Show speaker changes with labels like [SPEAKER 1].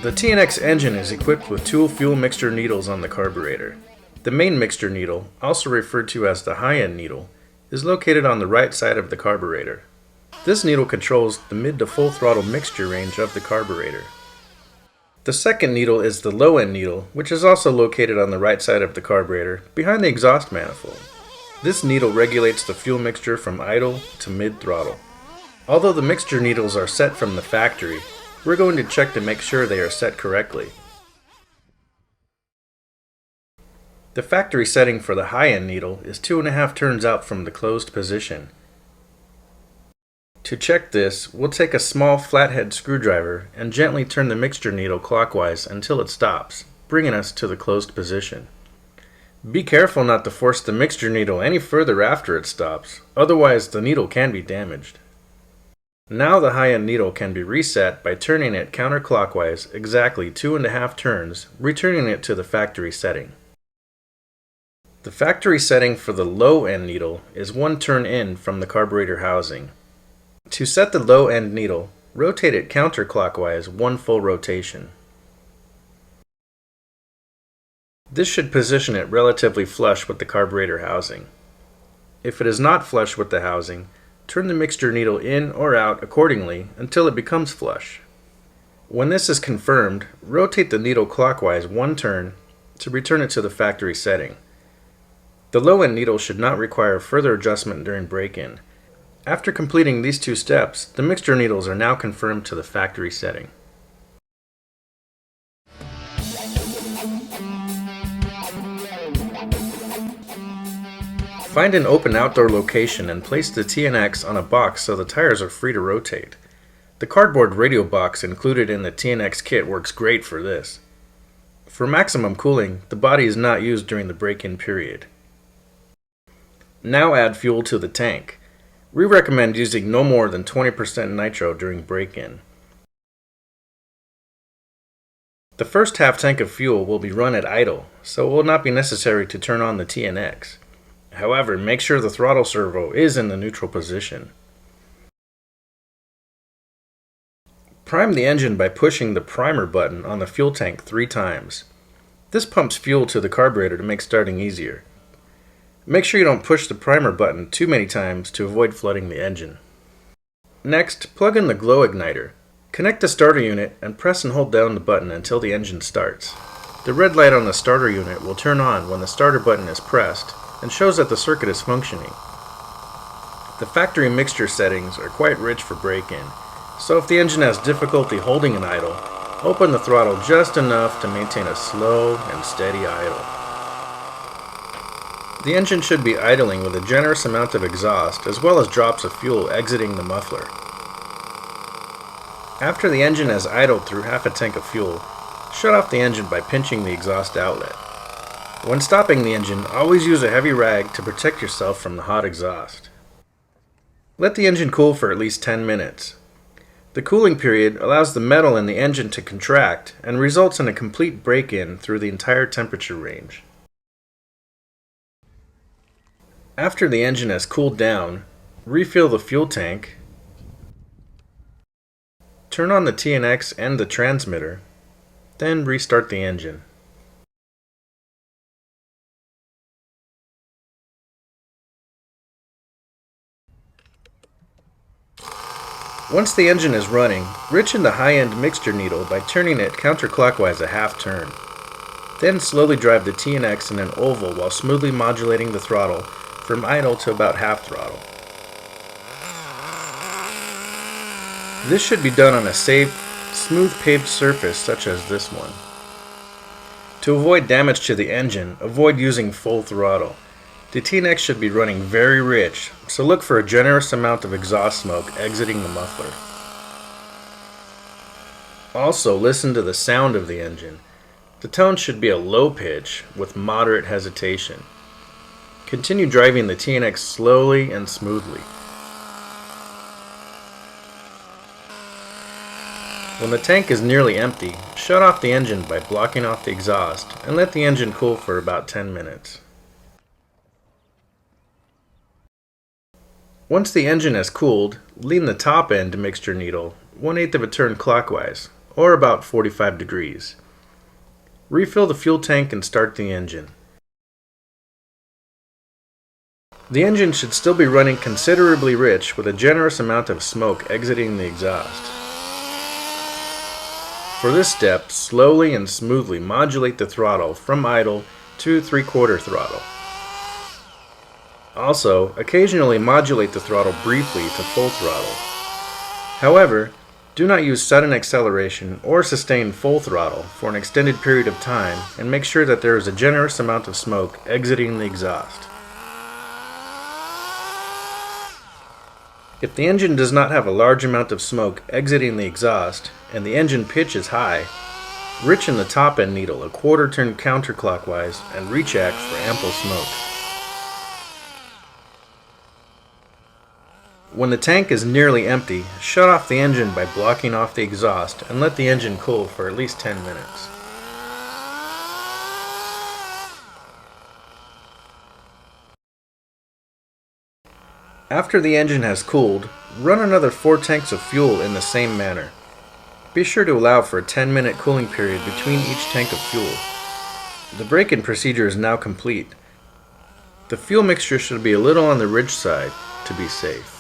[SPEAKER 1] The TNX engine is equipped with two fuel mixture needles on the carburetor. The main mixture needle, also referred to as the high-end needle, is located on the right side of the carburetor. This needle controls the mid to full throttle mixture range of the carburetor. The second needle is the low-end needle, which is also located on the right side of the carburetor, behind the exhaust manifold. This needle regulates the fuel mixture from idle to mid-throttle. Although the mixture needles are set from the factory, we're going to check to make sure they are set correctly. The factory setting for the high-end needle is 2.5 turns out from the closed position. To check this, we'll take a small flathead screwdriver and gently turn the mixture needle clockwise until it stops, bringing us to the closed position. Be careful not to force the mixture needle any further after it stops, otherwise the needle can be damaged. Now the high-end needle can be reset by turning it counterclockwise exactly 2.5 turns, returning it to the factory setting. The factory setting for the low-end needle is 1 turn in from the carburetor housing. To set the low-end needle, rotate it counterclockwise 1 full rotation. This should position it relatively flush with the carburetor housing. If it is not flush with the housing, turn the mixture needle in or out accordingly until it becomes flush. When this is confirmed, rotate the needle clockwise 1 turn to return it to the factory setting. The low-end needle should not require further adjustment during break-in. After completing these 2 steps, the mixture needles are now confirmed to the factory setting. Find an open outdoor location and place the TNX on a box so the tires are free to rotate. The cardboard radio box included in the TNX kit works great for this. For maximum cooling, the body is not used during the break-in period. Now add fuel to the tank. We recommend using no more than 20% nitro during break-in. The first half tank of fuel will be run at idle, so it will not be necessary to turn on the TNX. However, make sure the throttle servo is in the neutral position. Prime the engine by pushing the primer button on the fuel tank 3 times. This pumps fuel to the carburetor to make starting easier. Make sure you don't push the primer button too many times to avoid flooding the engine. Next, plug in the glow igniter. Connect the starter unit and press and hold down the button until the engine starts. The red light on the starter unit will turn on when the starter button is pressed and shows that the circuit is functioning. The factory mixture settings are quite rich for break-in, so if the engine has difficulty holding an idle, open the throttle just enough to maintain a slow and steady idle. The engine should be idling with a generous amount of exhaust as well as drops of fuel exiting the muffler. After the engine has idled through half a tank of fuel, shut off the engine by pinching the exhaust outlet. When stopping the engine, always use a heavy rag to protect yourself from the hot exhaust. Let the engine cool for at least 10 minutes. The cooling period allows the metal in the engine to contract and results in a complete break-in through the entire temperature range. After the engine has cooled down, refill the fuel tank, turn on the TNX and the transmitter, then restart the engine. Once the engine is running, richen the high-end mixture needle by turning it counterclockwise a half turn. Then slowly drive the TNX in an oval while smoothly modulating the throttle from idle to about half throttle. This should be done on a safe, smooth paved surface such as this one. To avoid damage to the engine, avoid using full throttle. The TNX should be running very rich, so look for a generous amount of exhaust smoke exiting the muffler. Also, listen to the sound of the engine. The tone should be a low pitch with moderate hesitation. Continue driving the TNX slowly and smoothly. When the tank is nearly empty, shut off the engine by blocking off the exhaust and let the engine cool for about 10 minutes. Once the engine has cooled, lean the top end mixture needle 1/8 of a turn clockwise, or about 45 degrees. Refill the fuel tank and start the engine. The engine should still be running considerably rich with a generous amount of smoke exiting the exhaust. For this step, slowly and smoothly modulate the throttle from idle to 3/4 throttle. Also, occasionally modulate the throttle briefly to full throttle. However, do not use sudden acceleration or sustain full throttle for an extended period of time, and make sure that there is a generous amount of smoke exiting the exhaust. If the engine does not have a large amount of smoke exiting the exhaust and the engine pitch is high, richen the top end needle a 1/4 turn counterclockwise and recheck for ample smoke. When the tank is nearly empty, shut off the engine by blocking off the exhaust and let the engine cool for at least 10 minutes. After the engine has cooled, run another 4 tanks of fuel in the same manner. Be sure to allow for a 10-minute cooling period between each tank of fuel. The break-in procedure is now complete. The fuel mixture should be a little on the rich side to be safe.